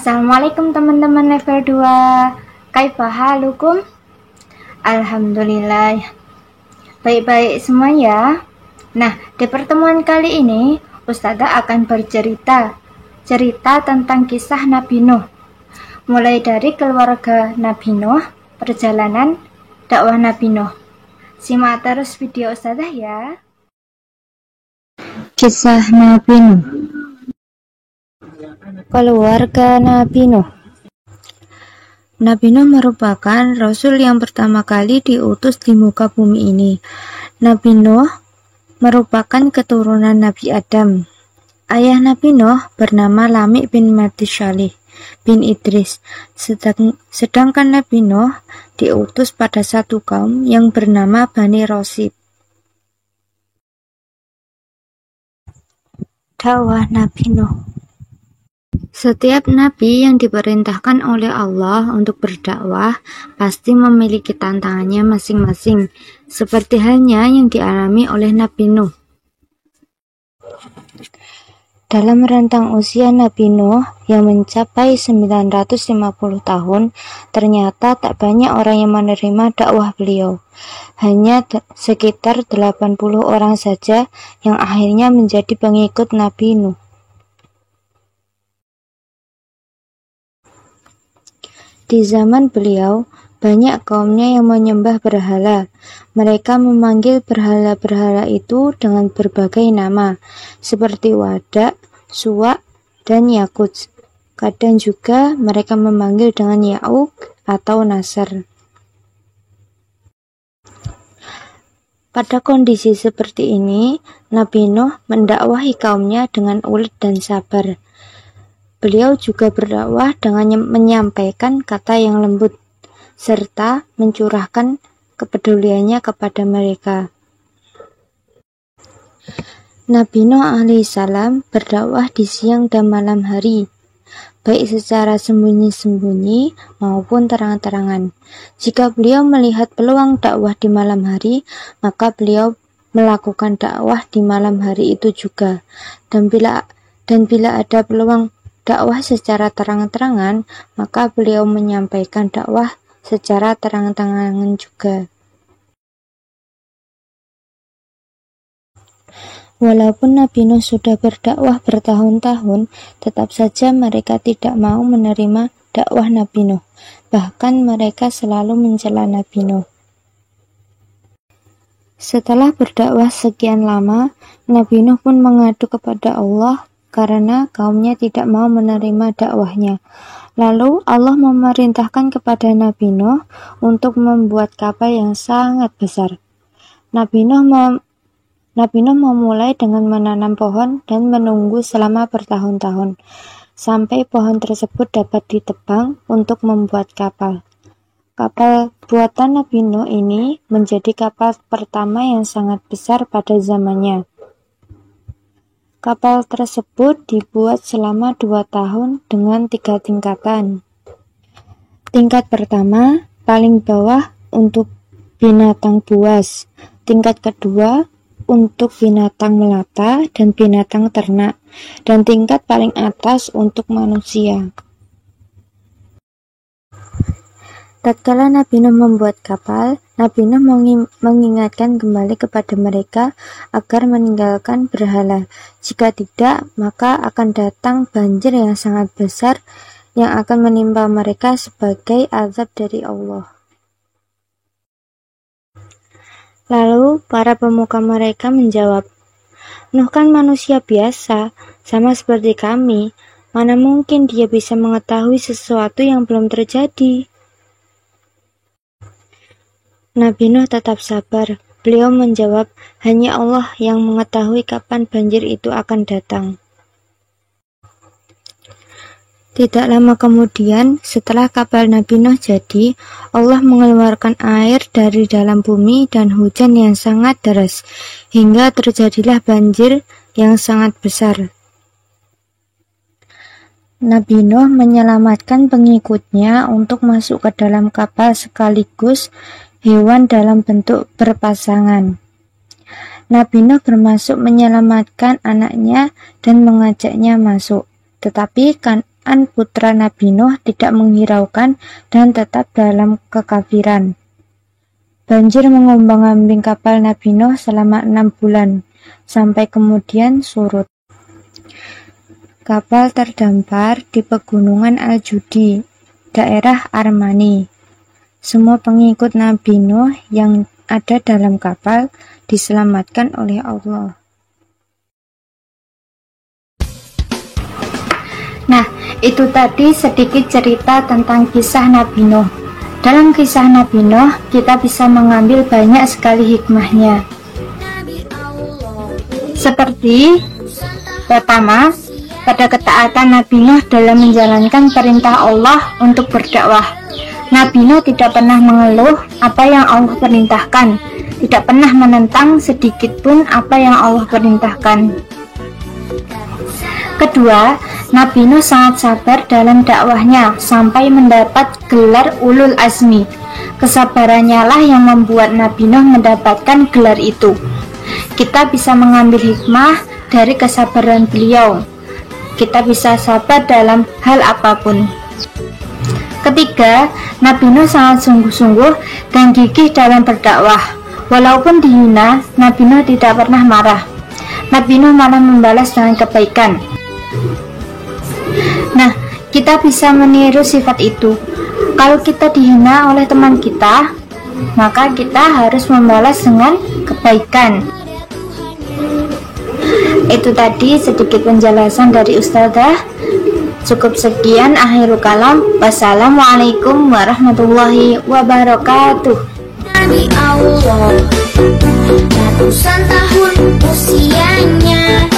Assalamualaikum teman-teman level 2. Kaifa halukum? Alhamdulillah. Baik-baik semua ya. Nah, di pertemuan kali ini Ustazah akan bercerita tentang kisah Nabi Nuh. Mulai dari keluarga Nabi Nuh, perjalanan dakwah Nabi Nuh. Simak terus video Ustazah ya. Kisah Nabi Nuh. Keluarga Nabi Nuh. Nabi Nuh merupakan Rasul yang pertama kali diutus di muka bumi ini. Nabi Nuh merupakan keturunan Nabi Adam. Ayah Nabi Nuh bernama Lamik bin Matushalih bin Idris. Sedangkan Nabi Nuh diutus pada satu kaum yang bernama Bani Rosib. Dakwah Nabi Nuh. Setiap nabi yang diperintahkan oleh Allah untuk berdakwah pasti memiliki tantangannya masing-masing, seperti halnya yang dialami oleh Nabi Nuh. Dalam rentang usia Nabi Nuh yang mencapai 950 tahun, ternyata tak banyak orang yang menerima dakwah beliau. Hanya sekitar 80 orang saja yang akhirnya menjadi pengikut Nabi Nuh. Di zaman beliau, banyak kaumnya yang menyembah berhala. Mereka memanggil berhala-berhala itu dengan berbagai nama, seperti Wadak, Suwak, dan Yakut. Kadang juga mereka memanggil dengan Ya'uk atau Nasr. Pada kondisi seperti ini, Nabi Nuh mendakwahi kaumnya dengan ulet dan sabar. Beliau juga berdakwah dengan menyampaikan kata yang lembut, serta mencurahkan kepeduliannya kepada mereka. Nabi Nuh alaihissalam berdakwah di siang dan malam hari, baik secara sembunyi-sembunyi maupun terang-terangan. Jika beliau melihat peluang dakwah di malam hari, maka beliau melakukan dakwah di malam hari itu juga. Dan bila ada peluang dakwah secara terang-terangan, maka beliau menyampaikan dakwah secara terang-terangan juga. Walaupun Nabi Nuh sudah berdakwah bertahun-tahun, tetap saja mereka tidak mau menerima dakwah Nabi Nuh. Bahkan mereka selalu mencela Nabi Nuh. Setelah berdakwah sekian lama, Nabi Nuh pun mengadu kepada Allah karena kaumnya tidak mau menerima dakwahnya. Lalu Allah memerintahkan kepada Nabi Nuh untuk membuat kapal yang sangat besar. Nabi Nuh memulai dengan menanam pohon dan menunggu selama bertahun-tahun, sampai pohon tersebut dapat ditebang untuk membuat kapal. Kapal buatan Nabi Nuh ini menjadi kapal pertama yang sangat besar pada zamannya. Kapal tersebut dibuat selama 2 tahun dengan 3 tingkatan. Tingkat pertama, paling bawah untuk binatang buas. Tingkat kedua, untuk binatang melata dan binatang ternak. Dan tingkat paling atas untuk manusia. Tatkala Nabi Nuh membuat kapal, Nabi Nuh mengingatkan kembali kepada mereka agar meninggalkan berhala. Jika tidak, maka akan datang banjir yang sangat besar yang akan menimpa mereka sebagai azab dari Allah. Lalu para pemuka mereka menjawab, "Nuh kan manusia biasa, sama seperti kami. Mana mungkin dia bisa mengetahui sesuatu yang belum terjadi?" Nabi Nuh tetap sabar. Beliau menjawab, hanya Allah yang mengetahui kapan banjir itu akan datang. Tidak lama kemudian, setelah kapal Nabi Nuh jadi, Allah mengeluarkan air dari dalam bumi dan hujan yang sangat deras, hingga terjadilah banjir yang sangat besar. Nabi Nuh menyelamatkan pengikutnya untuk masuk ke dalam kapal sekaligus hewan dalam bentuk berpasangan. Nabi Nuh bermaksud menyelamatkan anaknya dan mengajaknya masuk. Tetapi Kan'an putra Nabi Nuh tidak menghiraukan dan tetap dalam kekafiran. Banjir mengombang-ambing kapal Nabi Nuh selama 6 bulan, sampai kemudian surut. Kapal terdampar di pegunungan Al-Judi, daerah Armani. Semua pengikut Nabi Nuh yang ada dalam kapal diselamatkan oleh Allah. Nah, itu tadi sedikit cerita tentang kisah Nabi Nuh. Dalam kisah Nabi Nuh, kita bisa mengambil banyak sekali hikmahnya. Seperti pertama, pada ketaatan Nabi Nuh dalam menjalankan perintah Allah untuk berdakwah. Nabi Nuh tidak pernah mengeluh apa yang Allah perintahkan, tidak pernah menentang sedikit pun apa yang Allah perintahkan. Kedua, Nabi Nuh sangat sabar dalam dakwahnya sampai mendapat gelar Ulul Azmi. Kesabarannya lah yang membuat Nabi Nuh mendapatkan gelar itu. Kita bisa mengambil hikmah dari kesabaran beliau. Kita bisa sabar dalam hal apapun. Ketiga, Nabi Nuh sangat sungguh-sungguh dan gigih dalam berdakwah. Walaupun dihina, Nabi Nuh tidak pernah marah. Nabi Nuh malah membalas dengan kebaikan. Nah, kita bisa meniru sifat itu. Kalau kita dihina oleh teman kita, maka kita harus membalas dengan kebaikan. Itu tadi sedikit penjelasan dari Ustazah. Cukup sekian, akhirul kalam. Wassalamualaikum warahmatullahi wabarakatuh. Nabi Allah, ratusan tahun usianya.